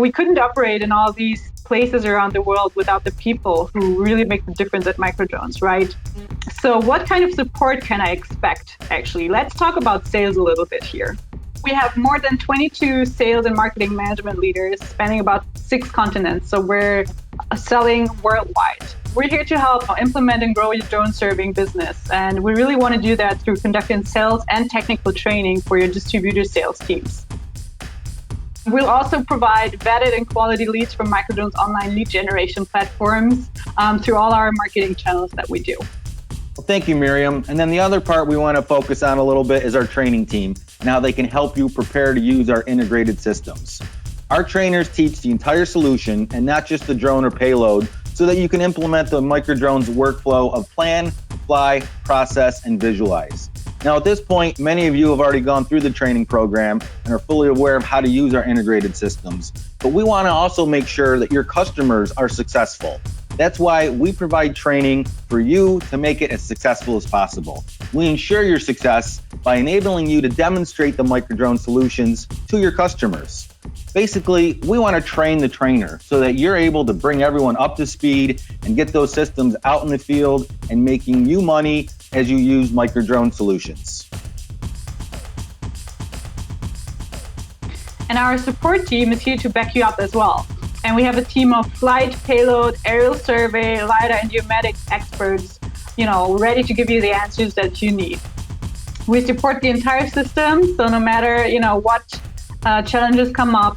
We couldn't operate in all these places around the world without the people who really make the difference at Microdrones, right? So what kind of support can I expect, actually? Let's talk about sales a little bit here. We have more than 22 sales and marketing management leaders spanning about 6 continents, so we're selling worldwide. We're here to help implement and grow your drone serving business, and we really want to do that through conducting sales and technical training for your distributor sales teams. We'll also provide vetted and quality leads from Microdrones online lead generation platforms through all our marketing channels that we do. Well, thank you, Miriam. And then the other part we want to focus on a little bit is our training team and how they can help you prepare to use our integrated systems. Our trainers teach the entire solution and not just the drone or payload, so that you can implement the Microdrones workflow of plan, fly, process, and visualize. Now at this point, many of you have already gone through the training program and are fully aware of how to use our integrated systems. But we want to also make sure that your customers are successful. That's why we provide training for you to make it as successful as possible. We ensure your success by enabling you to demonstrate the Microdrone solutions to your customers. Basically, we want to train the trainer so that you're able to bring everyone up to speed and get those systems out in the field and making you money as you use Microdrone solutions. And our support team is here to back you up as well. And we have a team of flight, payload, aerial survey, LiDAR, and geomatics experts, ready to give you the answers that you need. We support the entire system, so no matter, what challenges come up,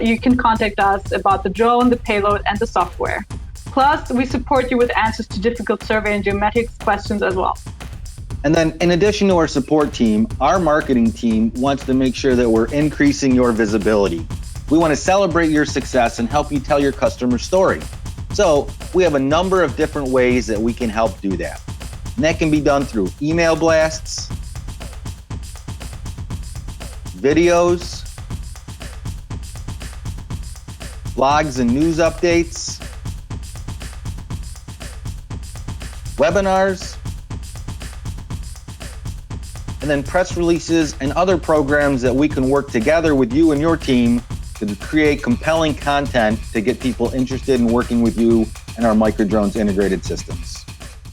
you can contact us about the drone, the payload, and the software. Plus, we support you with answers to difficult survey and geomatics questions as well. And then in addition to our support team, our marketing team wants to make sure that we're increasing your visibility. We want to celebrate your success and help you tell your customer story. So we have a number of different ways that we can help do that. And that can be done through email blasts, videos, blogs and news updates, webinars, and then press releases and other programs that we can work together with you and your team to create compelling content to get people interested in working with you and our Microdrones integrated systems.